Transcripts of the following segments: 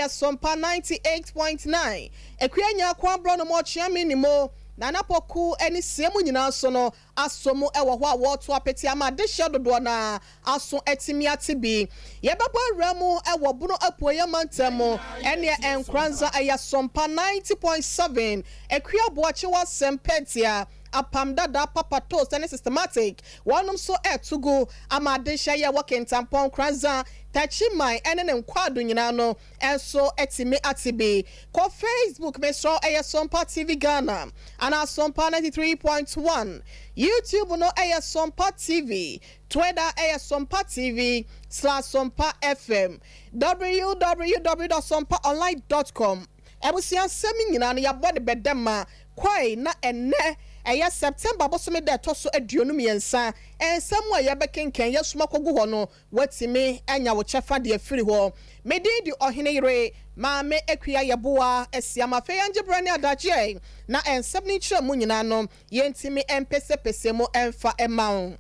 Sompa 98.9. Ekwenya kwa bro no mo chiami ni mo. Na napoku eni siemu nyina so no asomo ewo ho a wo to apeti ama de hyedodo na aso etimi atibi. Ye bebo ramu ewo buno apoye mantemo ene enkranza eya Sompa 90.7. Ekwia boache wa sempetia apam dada papa toast and systematic one so to go amadesha ya working tampon kranza tachi my enen kwado nyina no enso etime atibe ko Facebook me so Sompa TV Ghana and Sompa 93.1 YouTube no Sompa TV Twitter Sompa TV /Sompa FM www.sompaonline.com ebusian semi nyina no ya body bedema kwai na enne eya September bosome de toso aduonu miensa ensam a yebekenken yesuma kogu ho no watimi anya wo chefa de afiri ho medidi ohene yire maame ekua yeboa esiama fe yanje brani adaje na ensam ni kire mu nyina no yentimi empese mo emfa emaun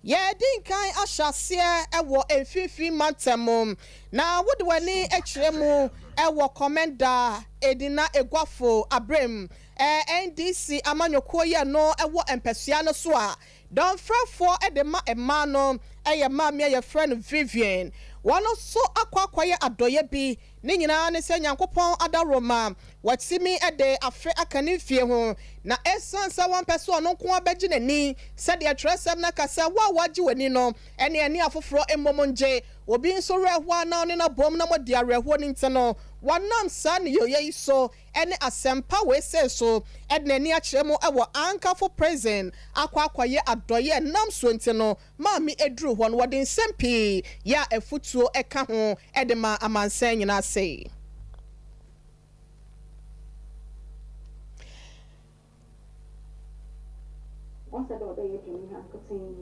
ye dinkan ahyase ewo emfifi mantemo na wodwani ekire mu ewo komenda edina egwafo abrem NDC amanyoko ye no ewo empesua no so a don frafo edema ema no eye maame ye friend Vivian wono so akwaye adoye bi ne nyina ne se nyankopon adaroma watimi ede afe akane fie ho na esansa wan peso no nko abeji nani se de atresem na kasa wa waji wani no ene ani afoforo emomonje obi nso rehwa na ne na bom na modi arehwo ni nteno wanam san yoye so ene asempa we se so edna ni akiremo ewo ankafo prison akwaye adoye nam so nteno maami edru ho no wode nsempi ya efutuo eka ho edema amansan nyina sei once I do that you can have cutting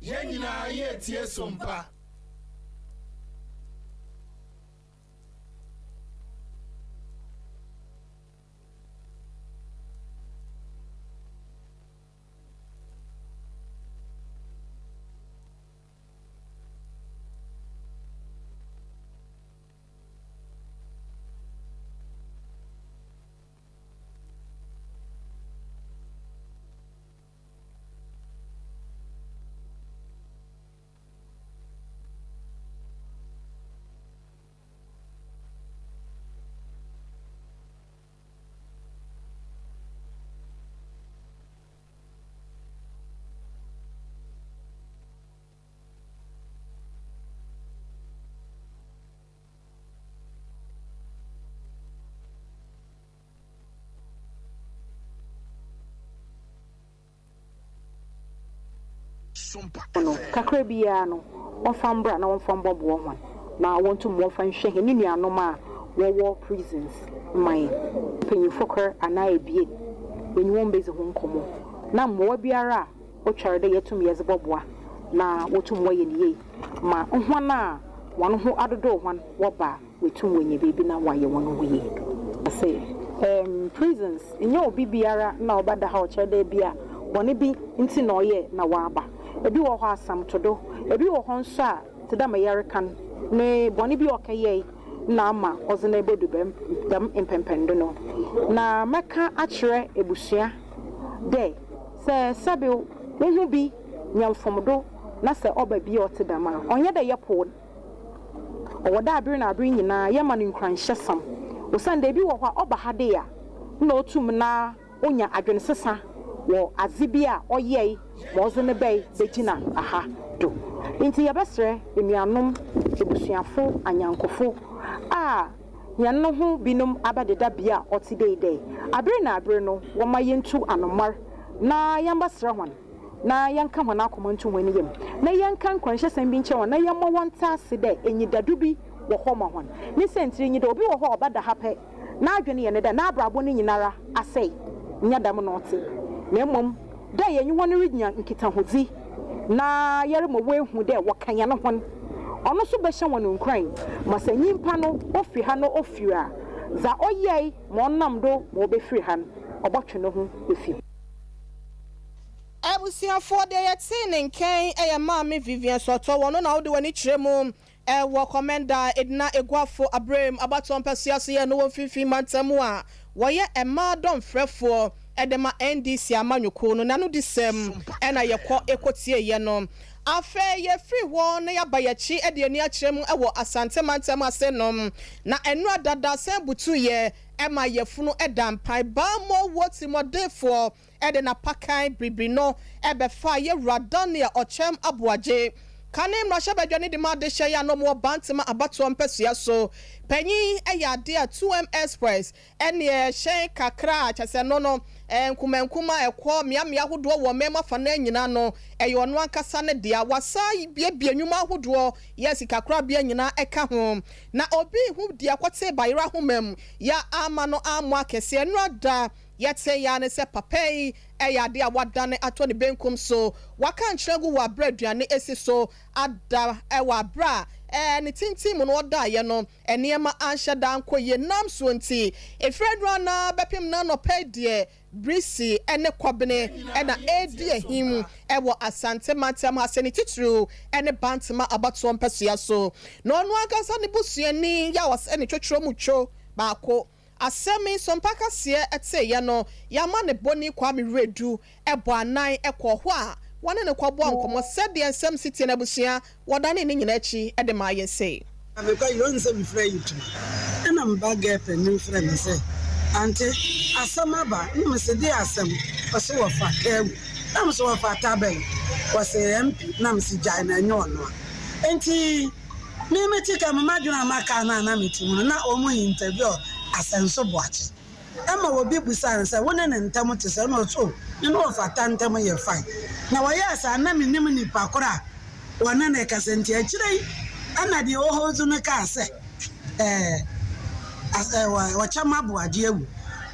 Yenina ye tie Sompa. no kakra bia no onfa mbra na onfa mbobo ho na wonto mo fa nhwe he ni nuanom a wo prisons man penyifokor ana ebie enwon beze ho nkomo na mmo biara o tware de yetum yeze boboa na wotum waye niye ma ho na won ho adodo ho wo ba wetum wenye bebi na waye won ho ye say prisons enyo obi biara na obada ha o tware de bia bone bi nti na oye na waba ebi wo ho asam todo ebi wo ho nso a teda mayarikan ne boni bi okaye na ama ozena ebodu bem dam impempendo no na maka akire ebusua de se sabe wo hu bi nyamfomdo na se oba bi oteda ma onye de yepo owoda abiri na abiri nyina yema no nkranhyesam osande bi wo ho oba hade ya na otum na onya adwensesa wo azibia oyei mozo ne bay begina aha do inti yabesre emianom ebusuafo anyankofo yanno ho binum abadeda bia otideide abere na abere no wo mayentu anomar na yambasra hwan na yanka hwan akomantu hwan yem na yanka nkwanhye sambi nche hwan na yammo wonta ase enyidadu bi wo homa hwan ni sentire nyida obi wo ho obada hape na adwene ye ne da na abrabo ni nyinara asei nyadam no ote memom da ye nyi wonu rinya nkita hodi na yare mo wehu de wakanya no hon ono so behye wonu nkran masanyi mpa no ofi ha no ofira za oyei mo nam do mo befiri han obotwe no ho efi Abusiafo de yɛte nken ɛyɛ maame Vivian Soto wɔno na wode wani kyerɛ mu ɛwɔ commander Edna Eguafo Abraham abaton pɛsiase yɛ no wɔfifi mantamu a wɔyɛ ɛma dɔmfrɛfoɔ ɛdema NDC amanyoko no nanu disem ɛna yɛkɔ ekotie yɛ no afe ye free wo na ya bayachi e de ani akyerɛ mu ɛwɔ asante mantam ase nom na enura dada sen butu ye ɛma yɛfunu ɛdampan ba mo woti modefo ɛde na pakan bribri no ɛbɛfa ye radania ɔkyɛm aboagye kane mrahye badwane de ma de hye ya no mo bantima abato mpesua so panyi ɛyɛ ade a 2M Express ɛne ɛhyɛn kakra kyɛsɛ no nkumankuma ɛkɔ miamia hodoɔ wɔ mema fa na nyina no ɛyɛ ɔno ankasa ne dia wasa biebie nwuma hodoɔ yes kakra bia nyina ɛka ho na obi hu dia kwɔte bayira homam ya ama no amo akɛse no ada yɛte ya ne sɛ papai ɛyɛ ade a wadane ato ne benkum so waka nkyerɛgu wɔ abra aduane esi so ada ɛwɔ abra ne tintim no oda ye no enema anhye dan koye nam so nti efredro na bepem na no pedie brisi ene kwabene na edi ehim ewo asante mantem aseni titru ene bantema abato mpesua so no onu agasa ne busuani ya was ene twetwero mucho baako asemi Sompa kase ete ye no yama ne boni kwa me redu ebo anan ekɔ ho a wane ne kwabo ankomo sɛ de ensem city na busua wodane ne nyina achi e de ma ye sei abeka you don't say be free to na mba get pen free me say ante asama ba no se de asem ose wo fa kem na so wo fa taben wo se MP na se jai na nyo no enti me metika mama dwuna maka na metimu na omo interview asenso boache ema wo bi busan say wona ne ntam te say no so ne no fa tantam ye fine na wo ya sa na menim ni pakora wona ne kasenti akire ana de ohozu ne ka say wa chama boaje ewu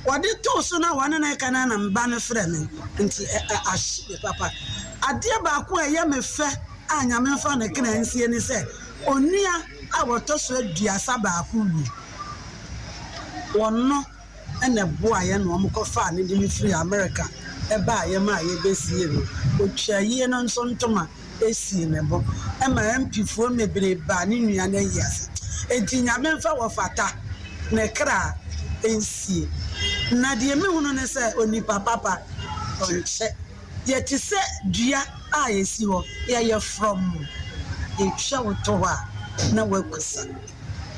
wode to so na wona ne kana na mba ne frɛ me nti ahye papa ade ba ko ye me fe anya me fa ne kena nsie ni say onua a woto so aduasa ba ko wu wono ene boa ye no mo kofa ne de free America e ba ye ma ye besie no otwa ye no nso ntoma esi ne bo e ma MP fo mebre ba ne nua na yase enti nyame mfa wo fata ne kra ensie na de me hunu ne se oni papa onche ye ti se dua a yesi ho ye from e twa wo to ha na wakusa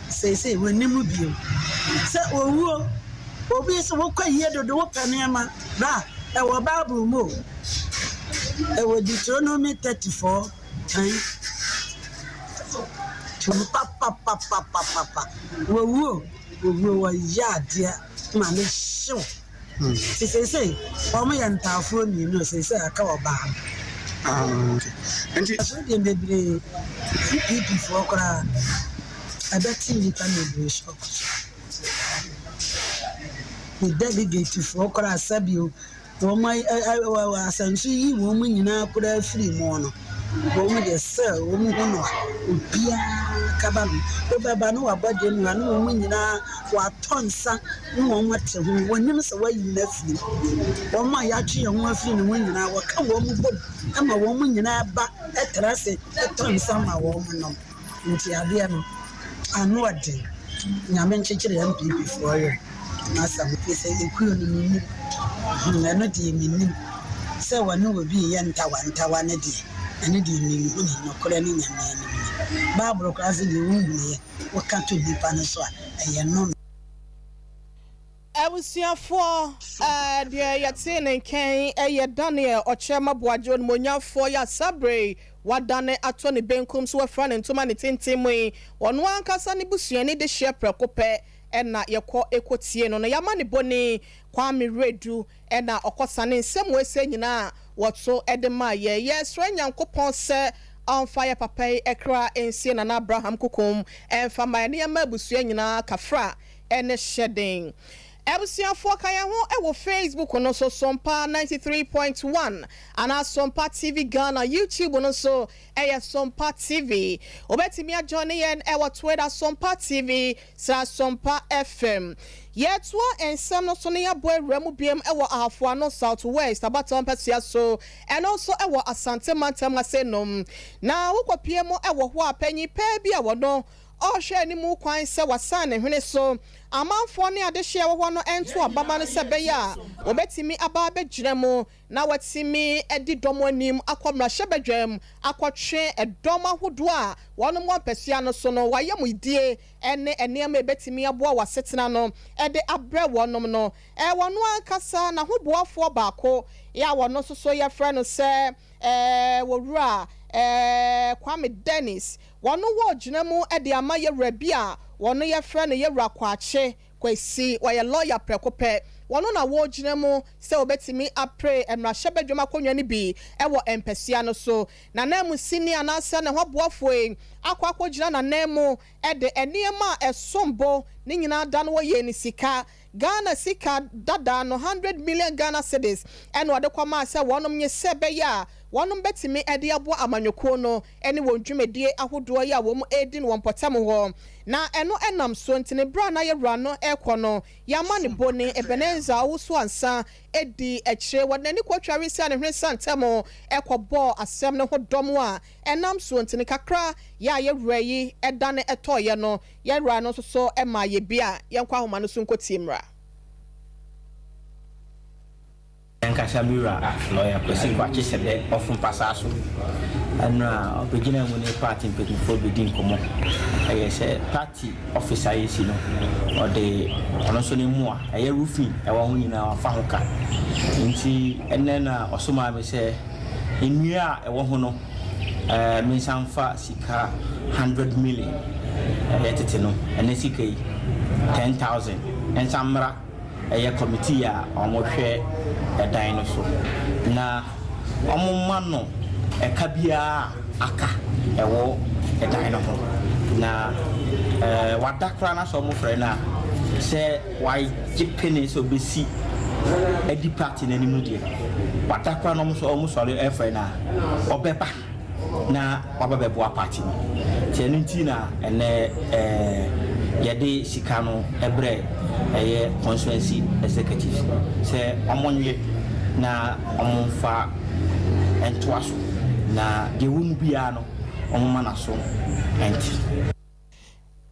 say wenimu bio se owuo obi se wo kwa yie dodo wo panema ba e wo bible mo e wo Deuteronomy 34 tu papa wo ya dia ma ne show say o mo yantafo ni no say aka oba enti aso de bebre people for kra adati ni panebration the delegate for kra sabio wo mai asansu yi wo mu nyina kra free mo no wo mu de sell wo mu hono obia kaba no obaba no wabade no anu wo mu nyina wa tonsa no wo mate ho wonim se wayi na free wo ma ya twe ho afiri no nyina wo ka wo mu bom ama wo mu nyina ba etrase tonsa ma wo mu no nti ade no anu ade nyame nkyekere MPP for you na some place ekuyo ni mini na no de mini se wani obi ye ntawa ne de ene de mini no kora ni nyame ni bible class de wunye wo ka to dipa no so aye no abusiafo de yɛte ne nkan ɛyɛ Daniel ɔkyɛma boagye no monyafo ya sabre wadane ato ne benkum so wafra ne ntoma ne tentemu ɔno ankasa ne busuani de hye prɛkopɛ ɛna yɛkɔ ekotie no yama ne boni kwame redu ɛna ɔkɔsane nsɛm wese nyina wɔto ɛde ma yɛ sra nyankopɔn sɛ fire papai ekra ensie na Abraham kukum ɛmfa ma ne yama busua nyina kafra ɛne hyɛden Ebusiafo kaya ho ewo Facebook no so Sompa 93.1 and Sompa TV Ghana YouTube no so Sompa TV. Obetimi adjoin yen ewo Twitter Sompa TV sa Sompa FM. Yet and some no sonia boy remu biem ewo ahafo no Southwest abaton pesia so and also ewo Asante Mantama senom. Na wo kopie mo ewo ho apanyi pe bia wo no o hwe ni mu kwan se wasan ne hwene so amanfo ne ade hye wo no ento ababa no se beya obetimi aba begire mu na watimi edi domo anim akomra hye bedwam akotwe edom ahodo a wono mo apasia no so no waye mu die ene enema ebetimi aboa wasetena no ede abre wonom no wono ankasa na hoboafo baako ya wono so ye frɛ no se wowura Kwame Dennis wono wo gyina mu ede ama ye rabia wono ye frɛ no ye rakwache kwesi waye lawyer prekope wono na wo gyina mu se obetimi apre emra hyebedwuma konwa ni bi ewo empesia no so na namu senior na ase ne hoboafo akwa gyina na namu ede eniema esombo ni nyina da no ye ni sika Ghana sika dada no 100 million Ghana cedis eno ade kwama se wonom nye sebe ya wonom betimi ede abo amanyoko no ene won dwumedie ahodo ya wo mu edin won potam ho na eno enam so ntine bra na ye wura no ekono ya mane boni ebenenza wo so ansa edi ekire wonani kwatware sia ne hwen santamo ekobo asem ne hodom a enam so ntine kakra ya ye wura yi edane etoye no ye wura no so ema ye bia ye nkwa homa no so nkotimra Enkasamira lawyer kwesi kwache sebe ofun pasaso ana obegina mu ne party mpekifo bedin komo ayese party officer yesi no ode ono so ne mu a aye roofing e wa ho nyina afa ho ka nti enne na osoma me se enua e wo ho no me sanfa sika 100 million yetete no ene sika yi 10,000 ensamra eye committee a omohwe edan no so na omumma no eka bia aka ewo edan no ho na wadakra na so mo frɛ na se why jipene so besi edi party na nimu die wadakra no so omo sɔre efrɛ na obeba na wababebo party no tienu nti na ene yede sika no ebre eye constituency executive se omonye na omonfa entoaso na de wonu bia no omoma na so enti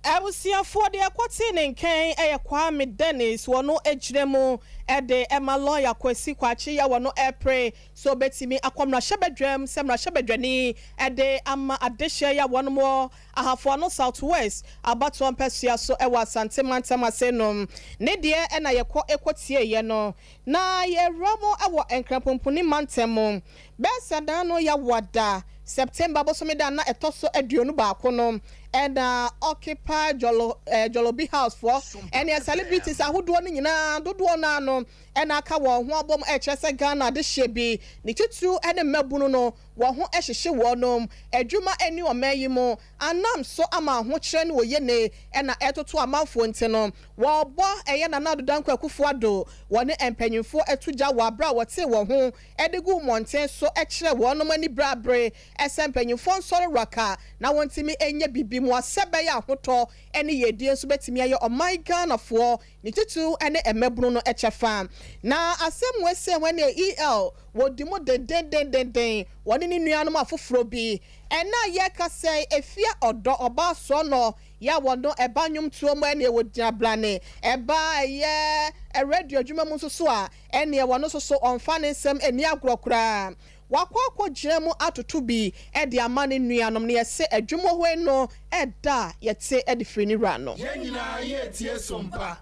Ebusiafo de akwati ne nkan Kwame Dennis wono ejiremu ede ema lawyer kwesi kwachi ya wono epre so betimi akomra hyebedwam semra hyebedwani ede ama adehye ya wono mo ahafo no Southwest abato ampesia so ewa Asante Mantama senom ne de na ekotie ye no na ye ramo ewo enkrapompuni mantemo besada no ya wada September bosomeda na etoso aduonu baako no and occupy Jolloby house for and your celebrities ahodo ni nyina dodo na no and aka wo ho abom echese Ghana de shebi ni tutu ene mabunu no wo ho ehyehye wo nom adwuma eni o mayimo anam so ama ho kire ne wo ye ne na etoto amanfo nti no wo bo eye na na dodan kwakufu ado wo ne empanyimfo etuja wo abra wo te wo ho edegu monten so ekire wo nom ani brabre esempanyimfo nsore raka na wontimi enye bibi mu asebe ya hoto ene yedie so betimi aye o my Ghana for ni tutu ene emebunu no echefa na asem wese when EL wodimo den woni ni nuanom afoforo bi ena ye ka say efia odo oba so no ya wono ebanyum tuo mo ene wodina blane eba ye radio adwuma mu so a ene wono so onfa ne nsem eni agorokura wakwa jiremu atutu bi edi amane nuanom ne yese adwumo ho no eda yete edi frini rano Yenyina yetie Sompa.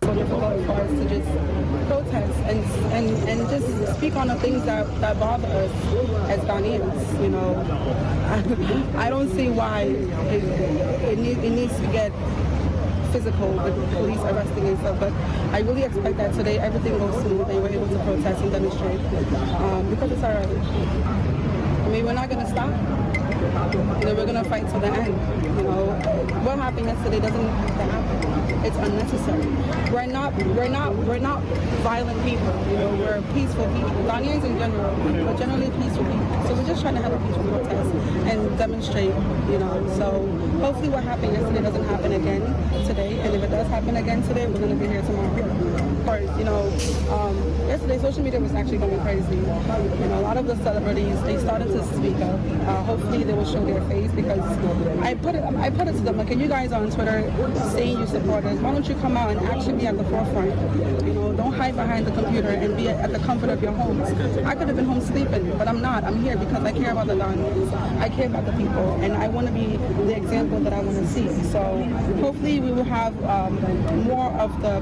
Protest and just speak on the things that bother us as Ghanaians, you know. I don't see why it needs to get physical with police arresting and stuff, but I really expect that today everything goes smooth and we're able to protest and demonstrate because it's our right. I mean, we're not going to stop. You know, we're going to fight to the end. You know, what happened yesterday doesn't have to happen. It's unnecessary. We're not violent people. You know, we're peaceful people. Ghanaians in general, we're generally peaceful people. So we're just trying to have a peaceful protest and demonstrate. You know, so hopefully what happened yesterday doesn't happen again today. And if it does happen again today, we're going to be here tomorrow. Of course, you know, yesterday social media was actually going crazy. You know, a lot of the celebrities, they started to speak up. Hopefully they will show their face, because I put it to them, like, you guys are on Twitter saying you support us. Why don't you come out and actually be at the forefront? You know, don't hide behind the computer and be at the comfort of your homes. I could have been home sleeping, but I'm not. I'm here because I care about the Ghanaians. I care about the people, and I want to be the example that I want to see. So hopefully we will have more of the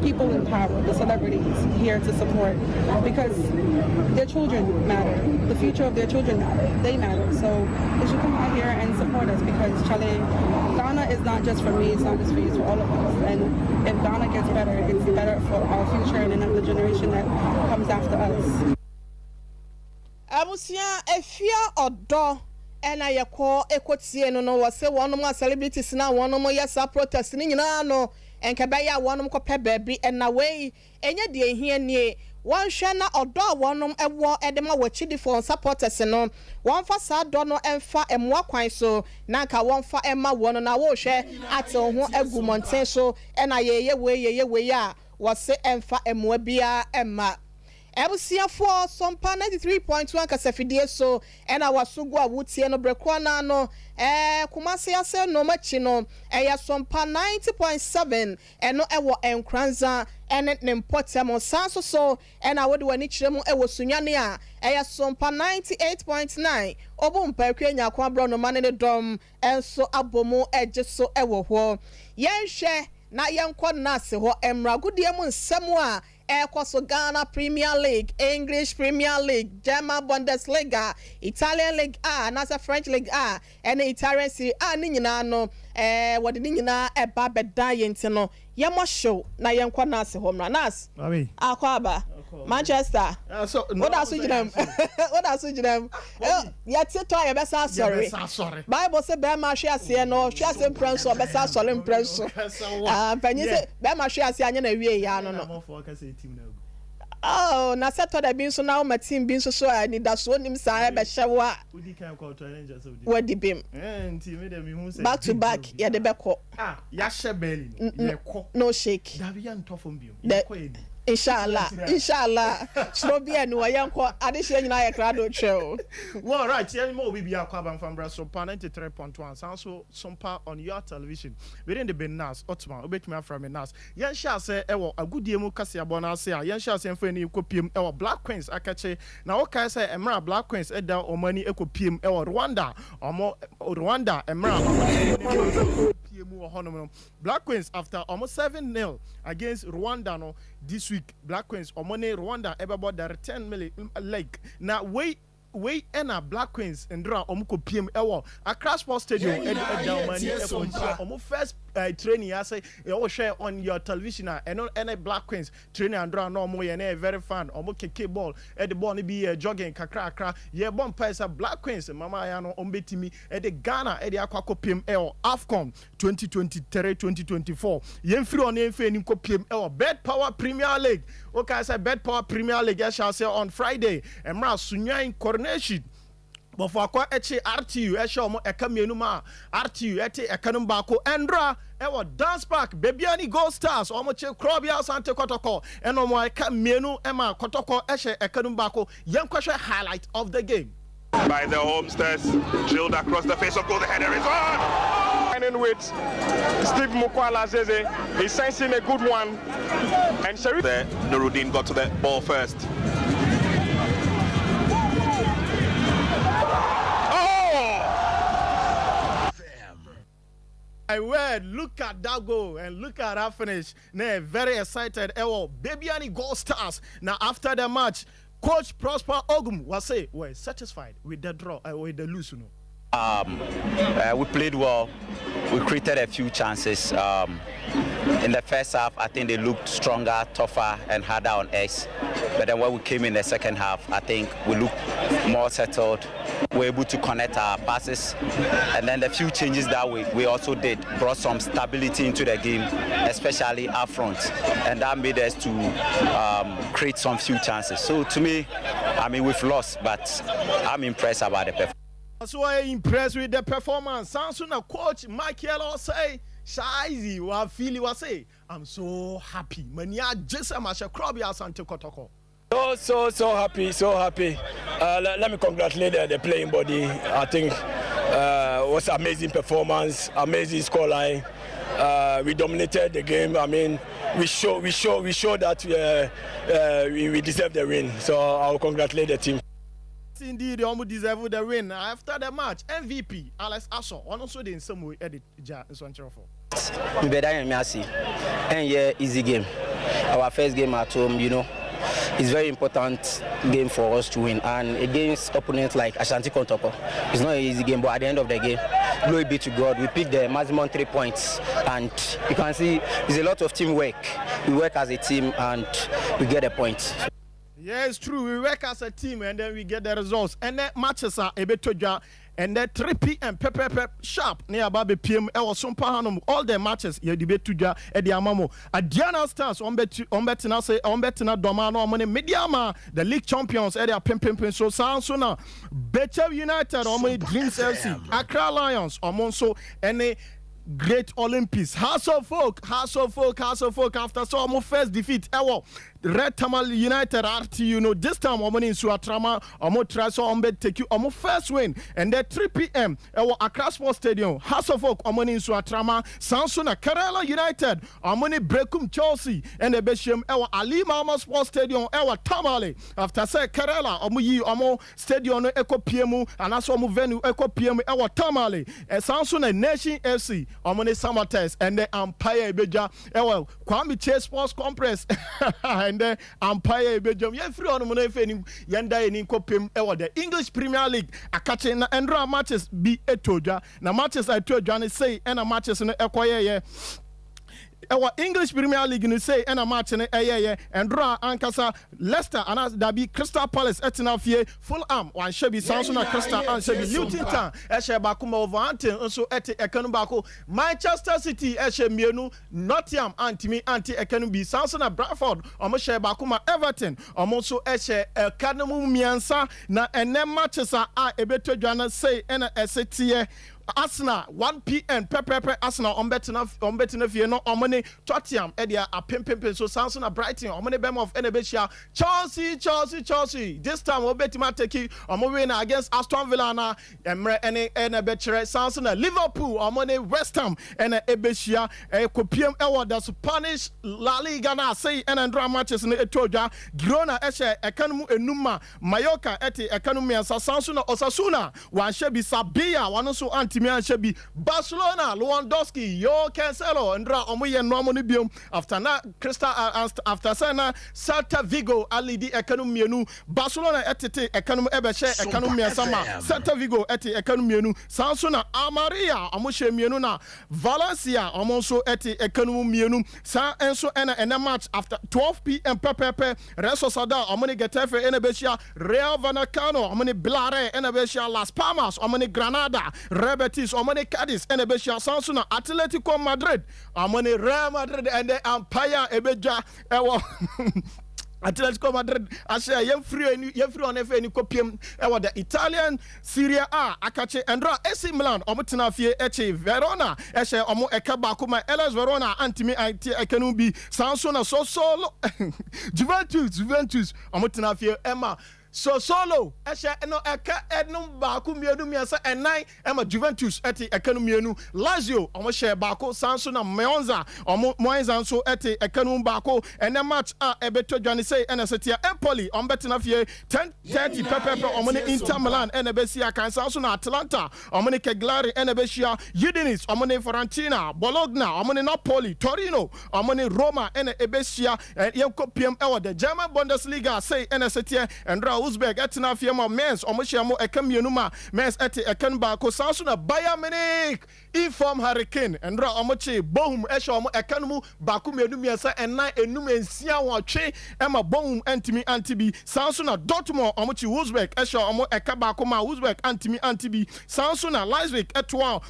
people in power, the celebrities, here to support, because their children matter. The future of their children matter. They matter. So they should come out here and support us, because Charlie, Ghana is not just for me, it's not just for you, it's for all of us. And if Ghana gets better, it's better for our future and another generation that comes after us. Abusia efia odo ena yeko ekotie no wose wonom a celebrities na wonom yesa protest ni nyina no enkebe ya wonom kope baabi ena wei enye de ehia nie one hwe na odo wonom ewo edema wachidi for supporters no one fa sa do no emfa emwa kwan so na nka one fa emma wono na wo hwe ate ho agumonten so ena yeye we ya wose emfa emwa bia emma Ebusiafo Sompa 93.1 kasafidie so ena wasugu awutie no brekwa na no kumase ase no machi no eya Sompa 90.7 eno ewo enkranza ene nempotem sanso so ena wode wani kiremu ewo sunwane a eya Sompa 98.9 obo mpakwe nya kwa bro no mane ne dom enso abomu ejeso ewo ho yenhwe na yenkɔ na ase ho emragudie mu nsɛm a Ekoso Ghana Premier League, English Premier League, German Bundesliga, Italian League A, Nasa French League A, and Italian Serie A ni nyina no what ni nyina eba beda yente no yemo show na yenkwa na ase homra nas akwaba Manchester so what else you them what else you them yet to ya besa sorry Bible say be ma hwe ase no hwe ase prince besa sorry prince panyi say be ma hwe ase anya na wie ya no oh na set to bin so na my team bin so ani da so nim sa be hyewa udi kan call challenger so wadi bim team me dem hu say back to back ya de be ko ya hye belly ye ko no shake da bi ya ntofo mbiem ye ko edi inshallah so be anu ayanko adehye nyina ye krado twel well right here mo obi bia kwa ban from Brazil 93.1 so Sompa on your television within the Benas Ottoman obetumi afra me nas yen sha say ewo agudie mu kase abona ase a yen sha say mfa ni ekopiem ewo Black Queens akache na wo kai say emra Black Queens eda omani ekopiem ewo Rwanda emra Black Queens after almost 7-0 against Rwanda no this week Black Queens omone Rwanda about the 10 million like now wait ena Black Queens ndra omuko PM ewo Accra Sports Stadium omo first training I say you share on your television and any Black Queens training andra no omo ye na very fan omo keke ball e the ball ni be jogging kakra ye bon paisa Black Queens mama ya no ombetimi e the Ghana e the akwa PM ewo AFCON 2023-2024 ye mfiri on ye mfe ni ko PM ewo Bet Power Premier League okay I say Bet Power Premier League I shall say on Friday emra sunyan coronation but for akwa eche RTU e show mo eka mienu ma RTU ete ekanum baako endra ewo dance park bebiani Gold Stars omo che Krobia Sante Kotoko eno mo eka mienu ema Kotoko eche ekanum baako yenkwahwe highlight of the game by the homesters drilled across the face of goal. The header is on. And with Steve Mukwala Zeze, he's sensing a good one. And Sharif there, Nuruddin got to the ball first. I word, look at that goal and look at that finish. Nah, very excited. Ewo, Bebiani Gold Stars. Now after the match, Coach Prosper Ogum was say, we're satisfied with the draw, with the lose, you know. We played well. We created a few chances. In the first half, I think they looked stronger, tougher, and harder on us. But then when we came in the second half, I think we looked more settled. We were able to connect our passes. And then the few changes that we also did brought some stability into the game, especially up front. And that made us to create some few chances. So to me, I mean, we've lost, but I'm impressed about the performance. So I'm impressed with the performance. Sounds like coach Michael say, Shaizi, what feel you say? I'm so happy. Mania just a masha crabby as Kotoko. So happy. Let me congratulate the playing body. I think it was amazing performance, amazing scoreline. We dominated the game. I mean, we show that we deserve the win. So I'll congratulate the team. Indeed, they almost deserve the win. After the match, MVP Alex Asso also in some way edit Ja in Sanchofo. Better than Messi. And yeah, easy game. Our first game at home, you know, it's very important game for us to win. And against opponents like Ashanti Kotoko, it's not an easy game. But at the end of the game, glory be to God, we picked the maximum 3 points, and you can see there's a lot of teamwork. We work as a team and we get a point. Yeah, it's true. We work as a team and then we get the results. And then matches are a bit toja. And then 3 p.m. pep sharp near Baby PM. Sompa all the matches you debate toja at the Amamo. Diana Stars on betina Domano money Mediama, the league champions at their pim. So sounds so now. Better United on money Dreams LC, Accra Lions on Monso and Great Olympics. House of folk after so first defeat ever. Red Tamal United RT, you know, this time I'm in Suatrama, I'm try so I'm take you first win. And then 3 p.m. Accra Sports Stadium, House of Folk, I'm in Suatrama, Sansuna, Kerala United, I'm in Brekum Chelsea, and the Besham, Ali Mama Sports Stadium, Tamale. After say Kerala, I'm Stadium Eco PMU, and also venue Eco PMU, Tamale, and Sansuna Nation FC, I'm in Samates, and the Empire Beja, Kwame Chase Sports Compress. And then Empire Belgium, yeah, free on Monefenim, Yanda and Inkopim, the English Premier League, a catching and matches be a toja. Now matches I told Johnny say, and a matches in the Equia. Our English Premier League you say and a match in and draw Ankasa Leicester and as there be Crystal Palace etinafie Fulham one should be Samsung Crystal and should be Luton Town Eshe Bakuma over Antin also eti Ekanu Bako Manchester City Eshe Mienu Nottingham anti Ekanu be Samsung Bradford Omoshe Bakuma Everton Omoso Eshe Ekanu Miansa na ene matches are ebeto Jana say and a Arsenal 1 p.m. Pepe Arsenal on betina fie no omone Tottenham edia a pim so Samsung Brighton omone bem of Enebesia Chelsea this time obetima take win against Aston Villa na emre ene betchere Samsung Liverpool omone West Ham ene ebesia kopiem ewo the Spanish La Liga na say ene matches ne etoja Girona eshe ekanum enuma Mallorca eti ekanum miansa Samsung Osasuna wan shebi Sabia wan so Should be Barcelona, Lewandowski, Yo Cancelo, and Omoye Normani Bium after na Crystal after Sana Celta Vigo Alidi Economianu Barcelona etete Econom Ebeshe Economia Sama Celta Vigo eti Economianu Sansuna Amaria Amoshe Mienu na Valencia Amonso eti Economianu Sa Enso ena match after 12 p.m. Pepe Reso Sada Omoni Getafe Enebesia Real Vanacano Omoni Blare Enebesia Las Palmas Omoni Granada Rebetis Omoni Cadiz Enebesia Sansuna Atletico Madrid Omoni Real Madrid and the Empire Ebeja Ewo Atletico Madrid ashe yemfree on efe ni kopiem ewo the Italian Serie A akache Andra AC Milan omutena fie eche Verona eshe omo ekaba kuma LS Verona antimi anti ekanu bi Sansona so solo Juventus omutena fie Emma so solo eshe no eka enum baaku mienu miasa enai ema Juventus eti ekanu mienu Lazio omo share baako Sansona Monza nso eti ekanu baako ene match a ebeto dwane say ena setia Empoli ombetina fie 10:30 pepepe omo ne Inter Milan ene besia kan Sansona Atalanta omo ne Cagliari ene besia Udinese omo ne Fiorentina Bologna omo ne Napoli Torino omo ne Roma ene ebesia yenkopiem ewo the German Bundesliga say ene setia Andra Uzbek etina fiema Mens omoshia ekamienuma Mens eti ekenbako sanso na Bayern Munich inform Hurricane endra omoche bohum esha omo ekanmu baku mienu miensa enan enum ensia wotwe ema bohum antimi antibi sanso na Dortmund omoche Uzbek esha omo ekabako ma Uzbek antimi sanso na Leipzig etwa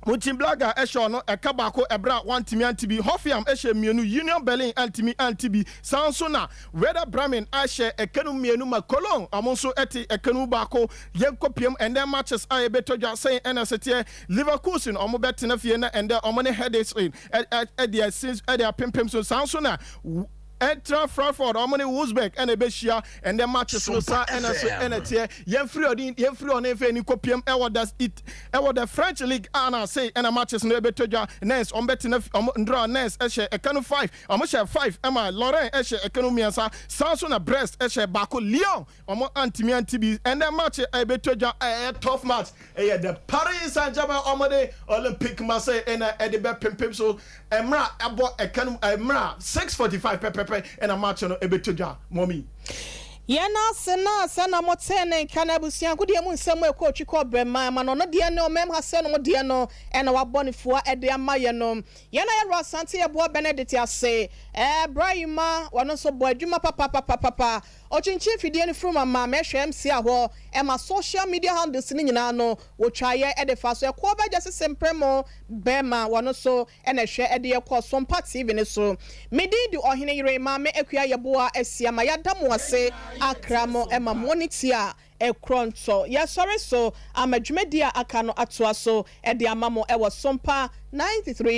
Mutim Blaga esho no ekabako ebra wantimi antibi Hoffenheim eshe mienu Union Berlin antibi sanso na Werder Bremen eshe ekenu mienu ma Cologne amonso eti ekenu bako yenkopiem and then matches I betoja saying NST Leverkusen omo betina fie na and then omone headaches in at their since at their pimpim so sanso na Entra Frankfurt omoni Uzbek and Ebeshia and the matches no sa and yemfree on efe ni kopiem ewo the French League ana say and matches no ebetoja Nens ombetina ndra Nens eshe ekanu 5 omoshe 5 ema Lorraine eshe ekanu miensa sanso na Brest eshe bako Lyon omo antibi and the match ebetoja a tough match the Paris Saint-Germain omode Olympic Marseille and edebe pimpim so emra abo ekanu emra 6:45 pepe and a match on ebetoja mommy Yena sena motene kana busia gudi emu nsem coach ko brema ma no de no mem hase no de no ena wa bonifo ede amaye no yena ya Asante ye bo Benedict ase Brahima wano so bo adwuma papa ochinchi fidie ni from ma mehwe MC aho ema social media handles ni nyina no wo twaye ede fa so ko ba jase sempremo bema wano so ena hwe ede ye ko Sompa TV ni so medidi ohene yire ma me akua ye bo asia ma ya damo ase akramo ema monitia ekronto ya sorry so amadwumedia aka no atoa so ede amamo ewo Sompa 93